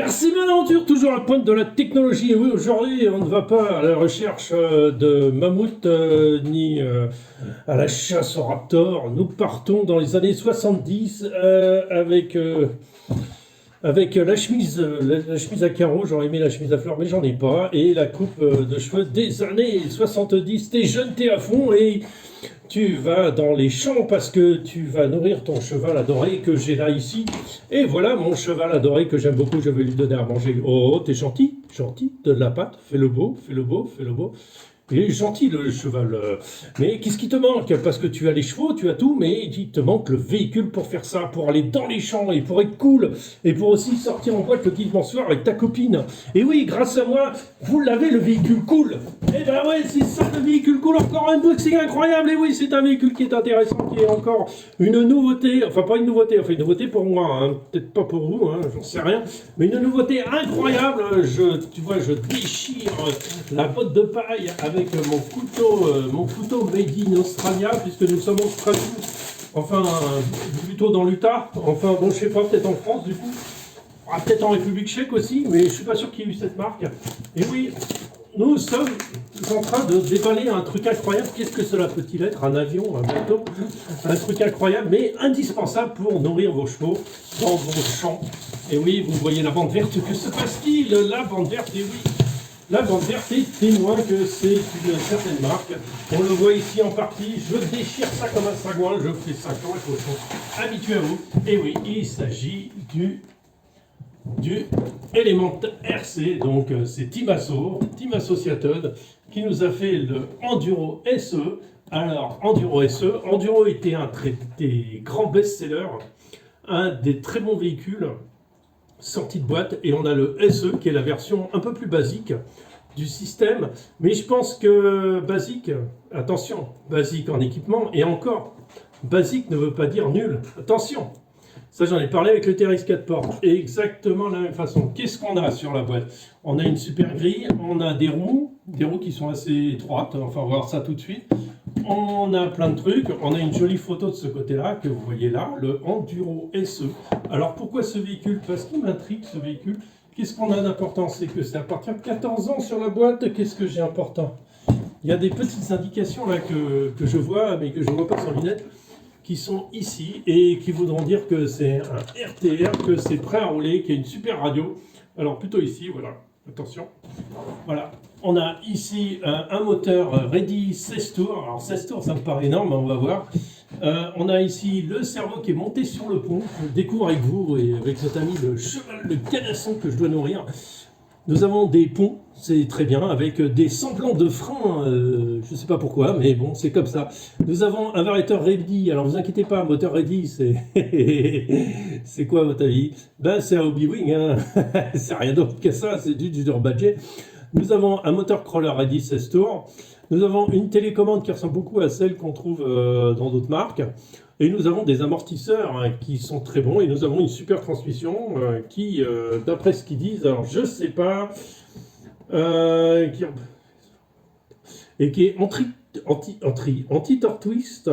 RC Aventure, toujours à la pointe de la technologie. Et oui, aujourd'hui, on ne va pas à la recherche de mammouth ni à la chasse au raptor. Nous partons dans les années 70 avec la chemise à carreaux. J'aurais aimé la chemise à fleurs, mais j'en ai pas. Et la coupe de cheveux des années 70. T'es jeune, t'es à fond et tu vas dans les champs parce que tu vas nourrir ton cheval adoré que j'ai là ici. Et voilà mon cheval adoré que j'aime beaucoup, je vais lui donner à manger. Oh, t'es gentil, gentil, donne la patte, fais le beau, fais le beau, fais le beau. Il est gentil le cheval. Mais qu'est-ce qui te manque? Parce que tu as les chevaux, tu as tout, mais il te manque le véhicule pour faire ça, pour aller dans les champs et pour être cool. Et pour aussi sortir en boîte le dimanche soir avec ta copine. Et oui, grâce à moi, vous l'avez le véhicule cool. Et ben ouais, c'est ça le véhicule cool, encore un unboxing incroyable. Et oui, c'est un véhicule qui est intéressant, qui est encore une nouveauté. Enfin, pas une nouveauté, enfin une nouveauté pour moi, hein. Peut-être pas pour vous, hein, j'en sais rien. Mais une nouveauté incroyable. Tu vois, je déchire la botte de paille avec mon couteau made in Australia, puisque nous sommes en Australie, enfin plutôt dans l'Utah, enfin bon je sais pas, peut-être en France du coup, peut-être en République tchèque aussi, mais je suis pas sûr qu'il y ait eu cette marque. Et oui, nous sommes en train de déballer un truc incroyable. Qu'est-ce que cela peut-il être? Un avion, un bateau? Un truc incroyable, mais indispensable pour nourrir vos chevaux dans vos champs. Et oui, vous voyez la bande verte, que se passe-t-il? La bande verte, et oui, la bande verte est témoin que c'est une certaine marque. On le voit ici en partie. Je déchire ça comme un sagouin. Je fais ça comme un cochon. Habituez-vous. Et oui, il s'agit du Element RC. Donc c'est Team Associated, qui nous a fait le Enduro SE. Alors, Enduro SE. Enduro était un des grands best-sellers. Un des très bons véhicules sortie de boîte, et on a le SE qui est la version un peu plus basique du système, mais je pense que basique, attention, basique en équipement, et encore, basique ne veut pas dire nul, attention, ça j'en ai parlé avec le TRX 4 portes, et exactement de la même façon. Qu'est-ce qu'on a sur la boîte? On a une super grille, on a des roues qui sont assez étroites, enfin on va voir ça tout de suite. On a plein de trucs, on a une jolie photo de ce côté-là, que vous voyez là, le Enduro SE. Alors pourquoi ce véhicule? Parce qu'il m'intrigue ce véhicule. Qu'est-ce qu'on a d'important? C'est que c'est à partir de 14 ans sur la boîte. Qu'est-ce que j'ai important? Il y a des petites indications là que je vois, mais que je ne vois pas sans lunettes, qui sont ici et qui voudront dire que c'est un RTR, que c'est prêt à rouler, qu'il y a une super radio. Alors plutôt ici, voilà, attention. Voilà, on a ici un moteur Ready 16 tours. Alors 16 tours, ça me paraît énorme, on va voir. On a ici le cerveau qui est monté sur le pont. Je le découvre avec vous et avec notre ami le cheval, le canasson que je dois nourrir. Nous avons des ponts, c'est très bien, avec des semblants de freins, je ne sais pas pourquoi, mais bon, c'est comme ça. Nous avons un variateur Ready, alors vous inquiétez pas, moteur Ready, c'est c'est quoi à votre avis? Ben c'est un Hobby-Wing, hein. C'est rien d'autre que ça, c'est du dur budget. Nous avons un moteur crawler Ready 16 tours, nous avons une télécommande qui ressemble beaucoup à celle qu'on trouve dans d'autres marques. Et nous avons des amortisseurs qui sont très bons, et nous avons une super transmission qui, d'après ce qu'ils disent, alors je sais pas, et qui est anti-torque twist.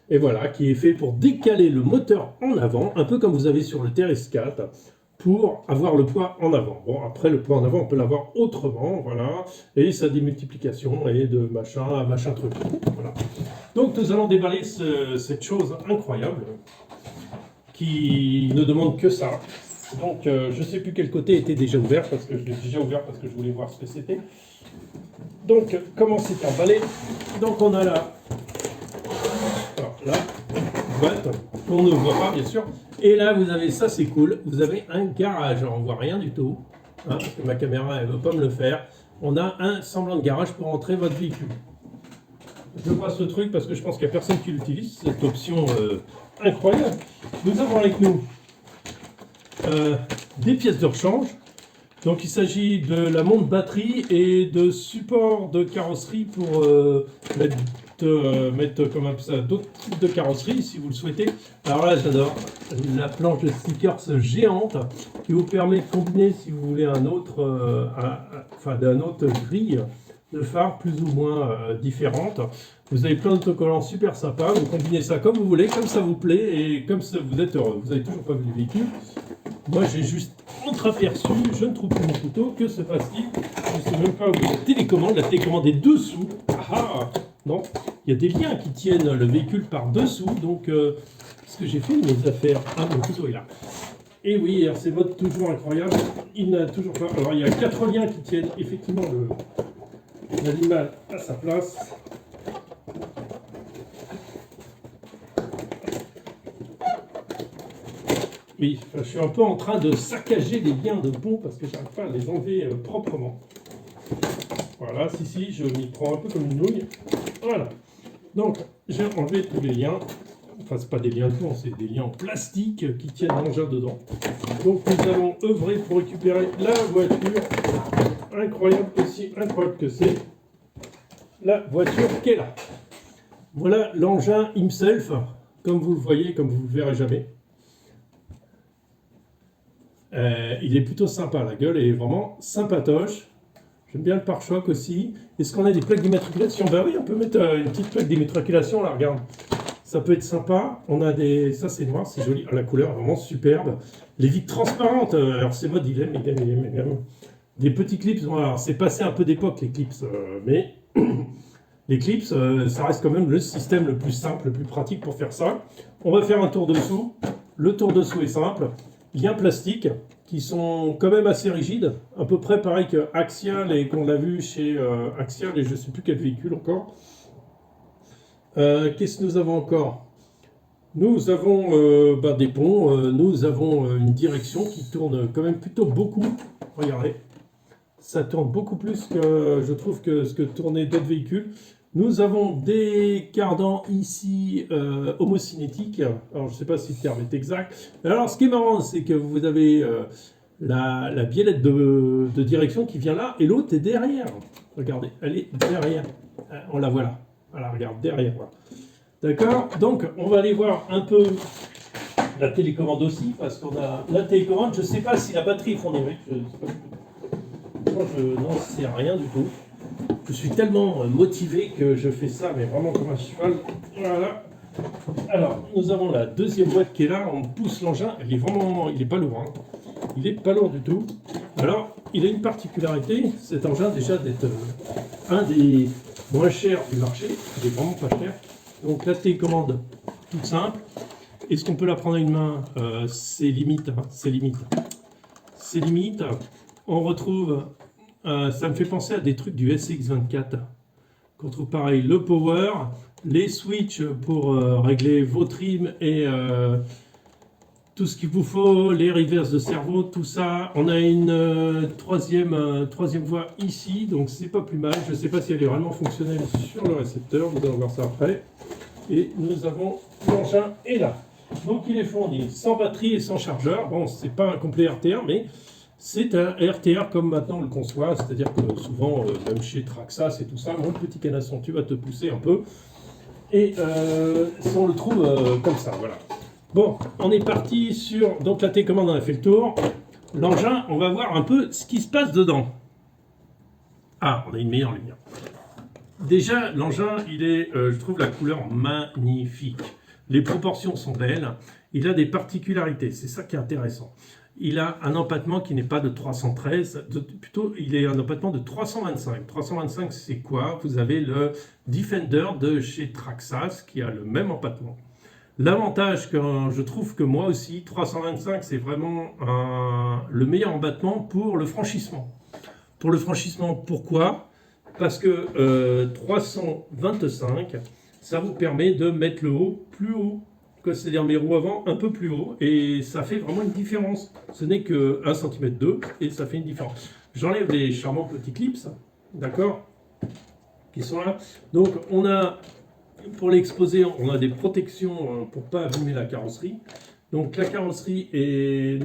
Et voilà, qui est fait pour décaler le moteur en avant, un peu comme vous avez sur le TRS4, pour avoir le poids en avant. Bon, après, le poids en avant, on peut l'avoir autrement, voilà, et ça démultiplication et de machin à machin truc. Voilà. Donc, nous allons déballer cette chose incroyable qui ne demande que ça. Donc, je ne sais plus quel côté était déjà ouvert, parce que je l'ai déjà ouvert parce que je voulais voir ce que c'était. Donc, comment c'est emballé? Donc, on a là, boîte qu'on ne voit pas bien sûr, et là vous avez ça, c'est cool, vous avez un garage. Alors, on voit rien du tout, hein, parce que ma caméra elle veut pas me le faire. On a un semblant de garage pour entrer votre véhicule. Je vois ce truc parce que je pense qu'il n'y a personne qui l'utilise, cette option incroyable. Nous avons avec nous des pièces de rechange. Donc il s'agit de la montre batterie et de support de carrosserie pour mettre comme ça d'autres types de carrosserie si vous le souhaitez. Alors là j'adore la planche de stickers géante qui vous permet de combiner si vous voulez un autre, d'un autre grille de phares plus ou moins différentes. Vous avez plein d'autocollants super sympas, vous combinez ça comme vous voulez, comme ça vous plaît et comme ça vous êtes heureux. Vous n'avez toujours pas vu le véhicule. Moi j'ai juste entreaperçu, je ne trouve plus mon couteau, que se passe-t-il? Je ne sais même pas où est la télécommande est dessous. Ah non, il y a des liens qui tiennent le véhicule par dessous, donc ce que j'ai fait de mes affaires. Ah, mon couteau est là. Et oui, RC Mode, toujours incroyable, il n'a toujours pas... Alors il y a 4 liens qui tiennent effectivement l'animal à sa place. Oui, je suis un peu en train de saccager les liens de pont parce que j'arrive pas à les enlever proprement. Voilà, si, je m'y prends un peu comme une nouille. Voilà. Donc, j'ai enlevé tous les liens. Enfin, c'est pas des liens de pont, c'est des liens en plastique qui tiennent l'engin dedans. Donc, nous allons œuvrer pour récupérer la voiture. Incroyable aussi, incroyable que c'est. La voiture qui est là. Voilà l'engin himself, comme vous le voyez, comme vous le verrez jamais. Il est plutôt sympa, la gueule est vraiment sympatoche. J'aime bien le pare-choc aussi. Est-ce qu'on a des plaques d'immatriculation? Bah oui, on peut mettre une petite plaque d'immatriculation là, regarde. Ça peut être sympa. On a des... Ça c'est noir, c'est joli. La couleur est vraiment superbe. Les vitres transparentes. Alors c'est mode, il aime. Des petits clips. Alors c'est passé un peu d'époque les clips. Mais les clips, ça reste quand même le système le plus simple, le plus pratique pour faire ça. On va faire un tour dessous. Le tour dessous est simple. Liens plastiques qui sont quand même assez rigides, à peu près pareil que Axial et qu'on l'a vu chez Axial et je ne sais plus quel véhicule encore. Qu'est-ce que nous avons encore? Nous avons des ponts, nous avons une direction qui tourne quand même plutôt beaucoup. Regardez, ça tourne beaucoup plus que je trouve que ce que tournaient d'autres véhicules. Nous avons des cardans ici homocinétiques. Alors, je ne sais pas si le terme est exact. Alors, ce qui est marrant, c'est que vous avez la biellette de direction qui vient là et l'autre est derrière. Regardez, elle est derrière. On la voit là. Voilà, regarde, derrière. Voilà. D'accord? Donc, on va aller voir un peu la télécommande aussi, parce qu'on a la télécommande. Je ne sais pas si la batterie est fournie. Moi, je n'en sais rien du tout. Je suis tellement motivé que je fais ça, mais vraiment comme un cheval. Voilà. Alors, nous avons la deuxième boîte qui est là. On pousse l'engin. Il est pas lourd. Hein. Il est pas lourd du tout. Alors, il a une particularité, cet engin, déjà d'être un des moins chers du marché. Il est vraiment pas cher. Donc, la télécommande toute simple. Est-ce qu'on peut la prendre à une main? C'est limite. Hein. C'est limite. C'est limite. On retrouve... ça me fait penser à des trucs du SX24 qu'on trouve pareil, le power, les switches pour régler vos trims et tout ce qu'il vous faut, les reverses de cerveau, tout ça. On a une troisième voie ici, donc c'est pas plus mal. Je ne sais pas si elle est vraiment fonctionnelle sur le récepteur, nous allons voir ça après. Et nous avons l'engin est là. Donc il est fourni sans batterie et sans chargeur. Bon, c'est pas un complet RTR, mais c'est un RTR comme maintenant on le conçoit, c'est-à-dire que souvent, même chez Traxas et tout ça, mon petit canasson, tu vas te pousser un peu. Et on le trouve comme ça, voilà. Bon, on est parti sur... Donc la télécommande, on a fait le tour. L'engin, on va voir un peu ce qui se passe dedans. Ah, on a une meilleure lumière. Déjà, l'engin, il est, je trouve la couleur magnifique. Les proportions sont belles. Il a des particularités, c'est ça qui est intéressant. Il a un empattement qui n'est pas de 313, plutôt il est un empattement de 325. 325, c'est quoi? Vous avez le Defender de chez Traxas qui a le même empattement. L'avantage que je trouve que moi aussi, 325, c'est vraiment le meilleur empattement pour le franchissement. Pour le franchissement, pourquoi? Parce que 325, ça vous permet de mettre le haut plus haut. C'est-à-dire mes roues avant un peu plus haut et ça fait vraiment une différence. Ce n'est que 1,2 cm et ça fait une différence. J'enlève les charmants petits clips, d'accord, qui sont là. Donc on a, pour l'exposer, on a des protections pour ne pas abîmer la carrosserie. Donc la carrosserie est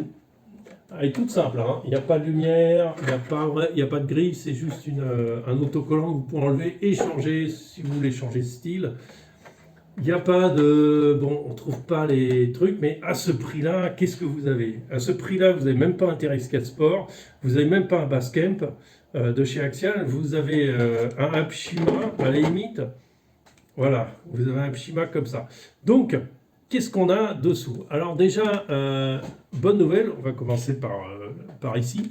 toute simple, hein. Il n'y a pas de lumière, il n'y a pas de grille, c'est juste un autocollant que vous pouvez enlever et changer si vous voulez changer de style. Il n'y a pas de... Bon, on ne trouve pas les trucs, mais à ce prix-là, qu'est-ce que vous avez? À ce prix-là, vous n'avez même pas un Terrescat Sport, vous n'avez même pas un Basecamp. de chez Axial, vous avez un Apshima à la limite. Voilà, vous avez un Apshima comme ça. Donc, qu'est-ce qu'on a dessous? Alors déjà, bonne nouvelle, on va commencer par ici.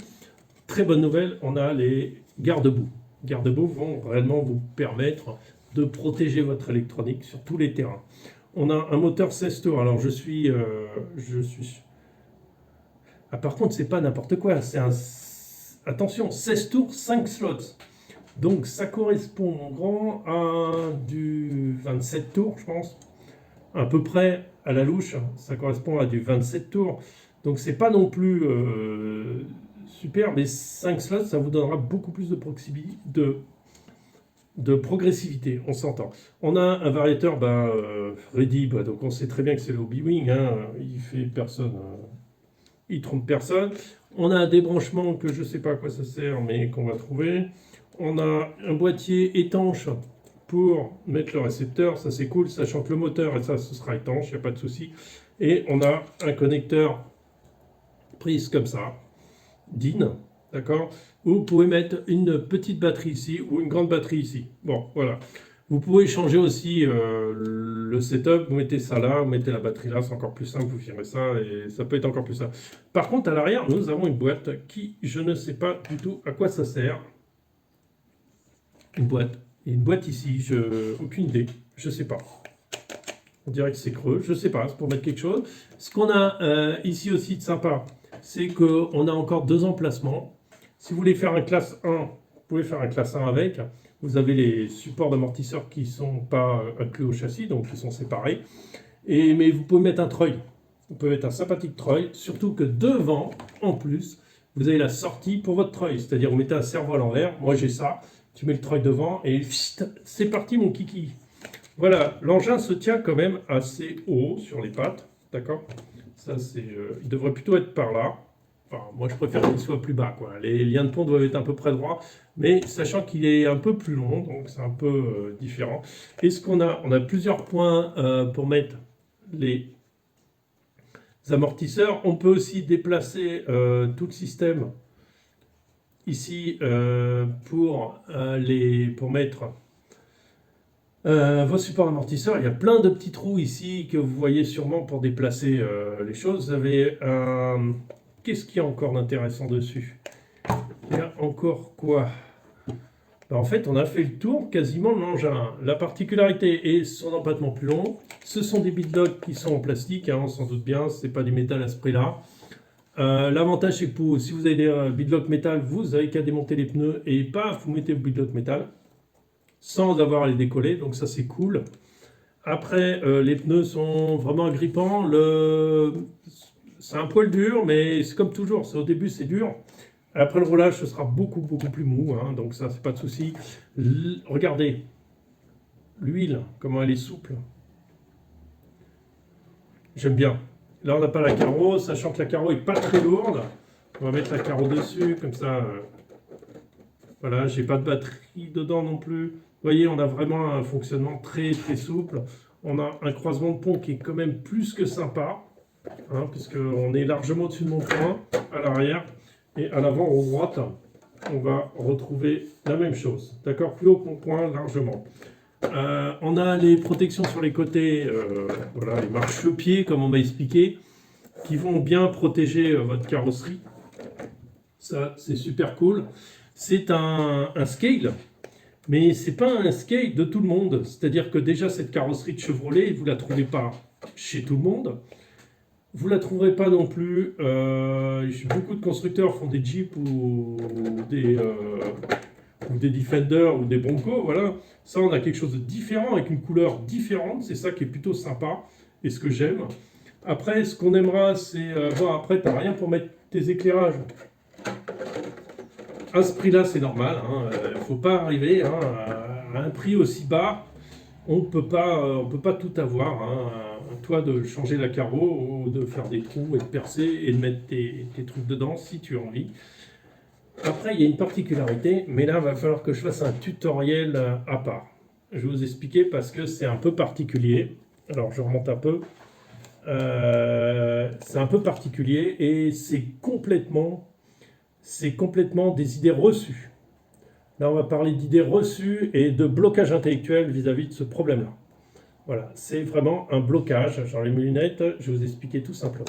Très bonne nouvelle, on a les garde-boue. Les garde-boue vont réellement vous permettre de protéger votre électronique sur tous les terrains. On a un moteur 16 tours. Alors je suis. Ah, par contre, c'est pas n'importe quoi. C'est un. Attention, 16 tours, 5 slots. Donc ça correspond en grand à du 27 tours, je pense. À peu près à la louche, ça correspond à du 27 tours. Donc c'est pas non plus super, mais 5 slots, ça vous donnera beaucoup plus de proximité, de progressivité, on s'entend. On a un variateur ready, donc on sait très bien que c'est le Hobby-Wing, hein, il fait personne, il trompe personne. On a un débranchement que je ne sais pas à quoi ça sert, mais qu'on va trouver. On a un boîtier étanche pour mettre le récepteur, ça c'est cool, sachant que le moteur, et ça ce sera étanche, il n'y a pas de souci. Et on a un connecteur prise comme ça, DIN, d'accord? Vous pouvez mettre une petite batterie ici ou une grande batterie ici. Bon, voilà. Vous pouvez changer aussi le setup, vous mettez ça là, vous mettez la batterie là, c'est encore plus simple, vous virez ça et ça peut être encore plus simple. Par contre, à l'arrière, nous avons une boîte qui, je ne sais pas du tout à quoi ça sert. Une boîte. Et une boîte ici, aucune idée, je ne sais pas. On dirait que c'est creux, je ne sais pas, c'est pour mettre quelque chose. Ce qu'on a ici aussi de sympa, c'est qu'on a encore 2 emplacements. Si vous voulez faire un classe 1, vous pouvez faire un classe 1 avec. Vous avez les supports d'amortisseurs qui ne sont pas inclus au châssis, donc qui sont séparés. Mais vous pouvez mettre un treuil. Vous pouvez mettre un sympathique treuil, surtout que devant, en plus, vous avez la sortie pour votre treuil. C'est-à-dire, vous mettez un servol en l'air. Moi, j'ai ça. Tu mets le treuil devant et c'est parti, mon kiki. Voilà, l'engin se tient quand même assez haut sur les pattes. D'accord? Ça, il devrait plutôt être par là. Enfin, moi, je préfère qu'il soit plus bas, quoi. Les liens de pont doivent être un peu près droits, mais sachant qu'il est un peu plus long, donc c'est un peu différent. Et ce qu'on a, on a plusieurs points pour mettre les amortisseurs. On peut aussi déplacer tout le système ici pour mettre vos supports amortisseurs. Il y a plein de petits trous ici que vous voyez sûrement pour déplacer les choses. Vous avez un... Qu'est-ce qu'il y a encore d'intéressant dessus? Il y a encore quoi? En fait, on a fait le tour quasiment de l'engin. La particularité est son empattement plus long. Ce sont des beadlocks qui sont en plastique, hein, on s'en doute bien, ce n'est pas du métal à ce prix-là. L'avantage, c'est que si vous avez des beadlocks métal, vous n'avez qu'à démonter les pneus et paf, vous mettez le beadlock métal sans avoir à les décoller, donc ça c'est cool. Après, les pneus sont vraiment agrippants. C'est un poil dur, mais c'est comme toujours, au début c'est dur. Après le roulage, ce sera beaucoup plus mou, hein, donc ça c'est pas de souci. Regardez, l'huile, comment elle est souple. J'aime bien. Là on n'a pas la carreau, sachant que la carreau est pas très lourde. On va mettre la carreau dessus, comme ça. Voilà, j'ai pas de batterie dedans non plus. Vous voyez, on a vraiment un fonctionnement très souple. On a un croisement de pont qui est quand même plus que sympa, hein, puisqu'on est largement au-dessus de mon point à l'arrière. Et à l'avant, en droite, on va retrouver la même chose. D'accord? Plus haut que mon point, largement. On a les protections sur les côtés, voilà, les marchepieds, comme on m'a expliqué, qui vont bien protéger votre carrosserie. Ça, c'est super cool. C'est un scale, mais c'est pas un scale de tout le monde. C'est-à-dire que déjà, cette carrosserie de Chevrolet, vous ne la trouvez pas chez tout le monde. Vous ne la trouverez pas non plus. Beaucoup de constructeurs font des Jeeps ou des Defender ou des Bronco. Voilà. Ça, on a quelque chose de différent, avec une couleur différente. C'est ça qui est plutôt sympa et ce que j'aime. Après, ce qu'on aimera, c'est... bon, après, tu n'as rien pour mettre tes éclairages. À ce prix-là, c'est normal. Il ne faut pas arriver à un prix aussi bas. On ne peut pas tout avoir. Toi, de changer la carreau ou de faire des trous et de percer et de mettre tes trucs dedans si tu as envie. Après, il y a une particularité, mais là, il va falloir que je fasse un tutoriel à part. Je vais vous expliquer parce que c'est un peu particulier. Alors, je remonte un peu. C'est un peu particulier et c'est complètement des idées reçues. Là, on va parler d'idées reçues et de blocage intellectuel vis-à-vis de ce problème-là. Voilà, c'est vraiment un blocage. J'enlève mes lunettes, je vais vous expliquer tout simplement.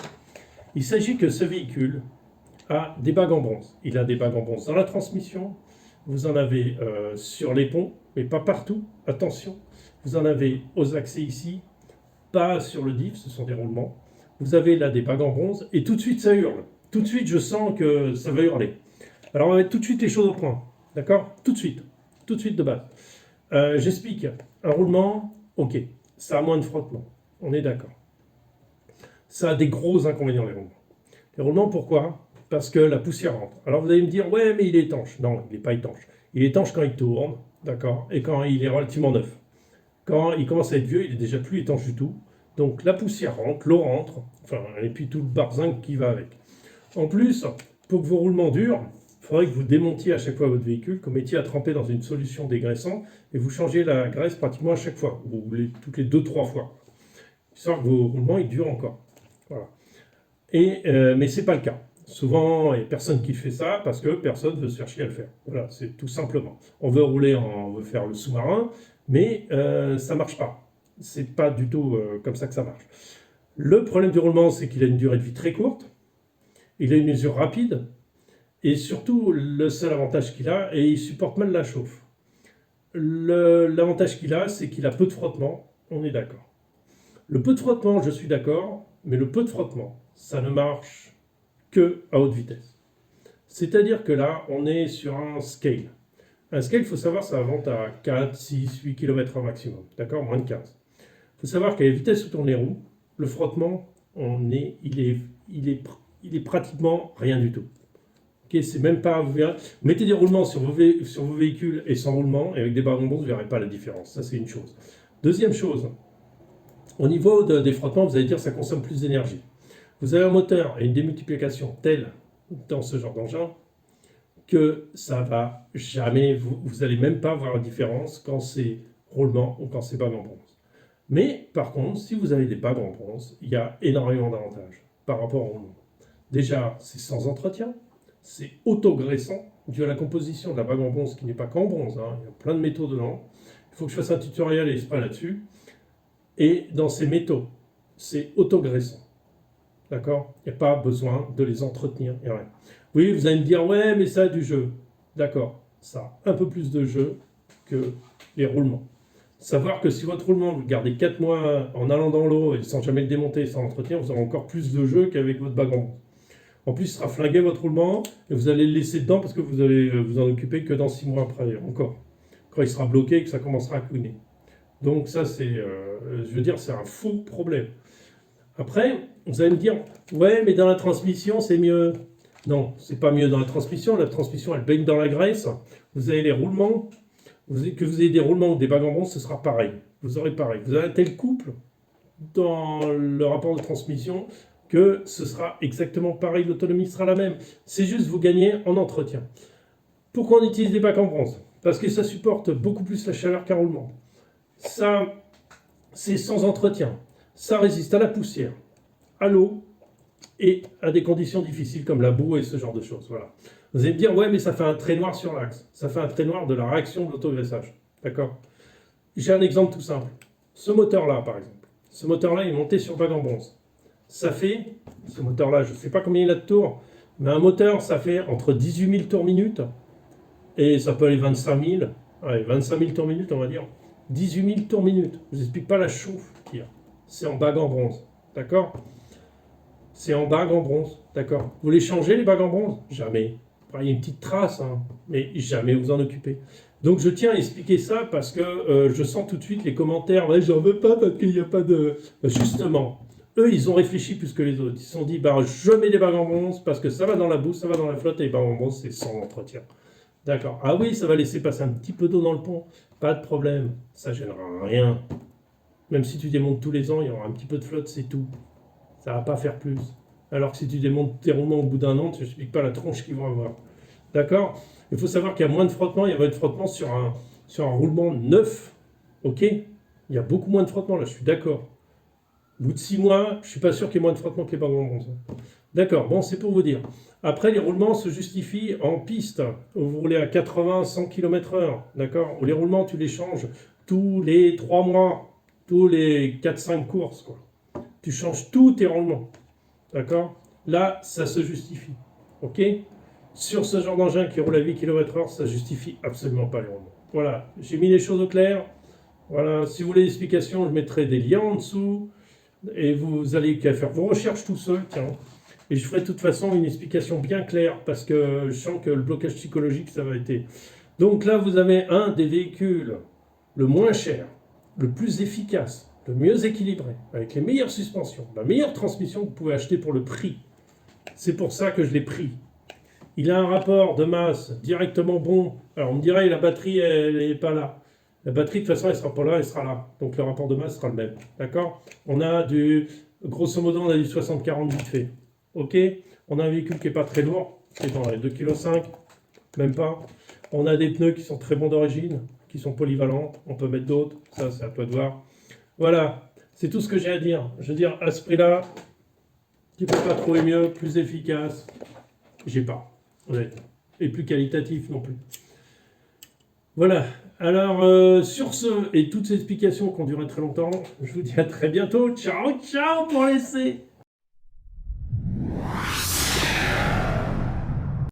Il s'agit que ce véhicule a des bagues en bronze. Il a des bagues en bronze dans la transmission, vous en avez sur les ponts, mais pas partout, attention. Vous en avez aux accès ici, pas sur le diff, ce sont des roulements. Vous avez là des bagues en bronze, et tout de suite ça hurle. Tout de suite je sens que ça va hurler. Alors on va mettre tout de suite les choses au point, d'accord? Tout de suite de base. J'explique. Un roulement, ok, ça a moins de frottement, on est d'accord. Ça a des gros inconvénients les roulements. Les roulements, pourquoi? Parce que la poussière rentre. Alors vous allez me dire, ouais, mais il est étanche. Non, il n'est pas étanche. Il est étanche quand il tourne, d'accord, et quand il est relativement neuf. Quand il commence à être vieux, il est déjà plus étanche du tout. Donc la poussière rentre, l'eau rentre, enfin, et puis tout le barzin qui va avec. En plus, pour que vos roulements durent, il faudrait que vous démontiez à chaque fois votre véhicule, que vous mettiez à tremper dans une solution dégraissante, et vous changez la graisse pratiquement à chaque fois, ou toutes les 2-3 fois. Histoire que vos roulements ils durent encore. Voilà. Mais ce n'est pas le cas. Souvent, il n'y a personne qui fait ça parce que personne ne veut se faire chier à le faire. Voilà, c'est tout simplement. On veut rouler, on veut faire le sous-marin, mais ça ne marche pas. C'est pas du tout comme ça que ça marche. Le problème du roulement, c'est qu'il a une durée de vie très courte, il a une usure rapide, et surtout, le seul avantage qu'il a, et il supporte mal la chauffe. L'avantage qu'il a, c'est qu'il a peu de frottement, on est d'accord. Le peu de frottement, je suis d'accord, mais le peu de frottement, ça ne marche que à haute vitesse. C'est-à-dire que là, on est sur un scale. Un scale, il faut savoir, ça monte à 4, 6, 8 km/h maximum. D'accord? Moins de 15. Il faut savoir qu'à la vitesse où tournent les roues, le frottement, il est pratiquement rien du tout. Okay, c'est même pas, vous mettez des roulements sur vos véhicules et sans roulement, et avec des bagues en bronze, vous ne verrez pas la différence. Ça, c'est une chose. Deuxième chose, au niveau des frottements, vous allez dire que ça consomme plus d'énergie. Vous avez un moteur et une démultiplication telle dans ce genre d'engin que ça va jamais, vous n'allez même pas voir la différence quand c'est roulement ou quand c'est bague en bronze. Mais par contre, si vous avez des bagues en bronze, il y a énormément d'avantages par rapport au roulement. Déjà, c'est sans entretien, c'est autograissant, dû à la composition de la bague en bronze qui n'est pas qu'en bronze, hein, il y a plein de métaux dedans. Il faut que je fasse un tutoriel exprès là-dessus. Et dans ces métaux, c'est autograissant. D'accord? Il n'y a pas besoin de les entretenir. Et rien. Oui, vous allez me dire, ouais, mais ça a du jeu. D'accord, ça a un peu plus de jeu que les roulements. Savoir que si votre roulement, vous le gardez 4 mois en allant dans l'eau et sans jamais le démonter, sans l'entretien, vous aurez encore plus de jeu qu'avec votre bague en bronze. En plus, il sera flingué votre roulement et vous allez le laisser dedans parce que vous allez vous en occuper que dans 6 mois après, encore. Quand il sera bloqué et que ça commencera à couiner. Donc ça, c'est, je veux dire, c'est un faux problème. Après, vous allez me dire, ouais, mais dans la transmission, c'est mieux. Non, c'est pas mieux dans la transmission. La transmission, elle baigne dans la graisse. Vous avez les roulements. Que vous ayez des roulements ou des bagues en bronze, ce sera pareil. Vous aurez pareil. Vous avez un tel couple dans le rapport de transmission que ce sera exactement pareil. L'autonomie sera la même. C'est juste vous gagnez en entretien. Pourquoi on utilise des bagues en bronze? Parce que ça supporte beaucoup plus la chaleur qu'un roulement. Ça, c'est sans entretien. Ça résiste à la poussière, à l'eau et à des conditions difficiles comme la boue et ce genre de choses. Voilà. Vous allez me dire, ouais, mais ça fait un trait noir sur l'axe. Ça fait un trait noir de la réaction de l'autograissage. D'accord? J'ai un exemple tout simple. Ce moteur-là, par exemple. Ce moteur-là est monté sur bague en bronze. Ça fait, ce moteur-là, je ne sais pas combien il a de tours, mais un moteur, ça fait entre 18 000 tours minute et ça peut aller 25 000. Ouais, 25 000 tours minute, on va dire. 18 000 tours minute. Je vous explique pas la chauffe qu'il y a. C'est en bague en bronze. D'accord? C'est en bague en bronze. D'accord? Vous les changez, les bagues en bronze? Jamais. Enfin, il y a une petite trace, hein, mais jamais vous en occupez. Donc je tiens à expliquer ça parce que je sens tout de suite les commentaires. Ouais, j'en veux pas parce qu'il n'y a pas de. Justement, eux, ils ont réfléchi plus que les autres. Ils se sont dit, bah, je mets des bagues en bronze parce que ça va dans la boue, ça va dans la flotte et les bagues en bronze, c'est sans entretien. D'accord. Ah oui, ça va laisser passer un petit peu d'eau dans le pont. Pas de problème. Ça ne gênera rien. Même si tu démontes tous les ans, il y aura un petit peu de flotte, c'est tout. Ça ne va pas faire plus. Alors que si tu démontes tes roulements au bout d'un an, tu n'expliques pas la tronche qu'ils vont avoir. D'accord? Il faut savoir qu'il y a moins de frottement. Il y a moins de frottement sur un roulement neuf. Ok? Il y a beaucoup moins de frottement, là, je suis d'accord. Au bout de 6 mois, je ne suis pas sûr qu'il y ait moins de frottement que les bagues en bronze. D'accord, bon, c'est pour vous dire. Après, les roulements se justifient en piste, où vous roulez à 80, 100 km/h, d'accord? Où les roulements, tu les changes tous les 3 mois, tous les 4-5 courses, quoi. Tu changes tous tes roulements, d'accord? Là, ça se justifie, ok? Sur ce genre d'engin qui roule à 8 km/h, ça justifie absolument pas les roulements. Voilà, j'ai mis les choses au clair. Voilà, si vous voulez l'explication, je mettrai des liens en dessous, et vous allez faire vos recherches tout seul, tiens. Et je ferai de toute façon une explication bien claire, parce que je sens que le blocage psychologique, ça va être... Donc là, vous avez un des véhicules le moins cher, le plus efficace, le mieux équilibré, avec les meilleures suspensions, la meilleure transmission que vous pouvez acheter pour le prix. C'est pour ça que je l'ai pris. Il a un rapport de masse directement bon. Alors on me dirait, la batterie, elle n'est pas là. La batterie, de toute façon, elle ne sera pas là, elle sera là. Donc le rapport de masse sera le même. D'accord? On a grosso modo, on a du 60-40 vite fait. Ok? On a un véhicule qui n'est pas très lourd, qui est dans les 2,5 kg, même pas. On a des pneus qui sont très bons d'origine, qui sont polyvalents. On peut mettre d'autres, ça, c'est à toi de voir. Voilà, c'est tout ce que j'ai à dire. Je veux dire, à ce prix-là, tu ne peux pas trouver mieux, plus efficace. J'ai pas, honnêtement. Et plus qualitatif non plus. Voilà. Alors, sur ce, et toutes ces explications qui ont duré très longtemps, je vous dis à très bientôt. Ciao, ciao pour laisser.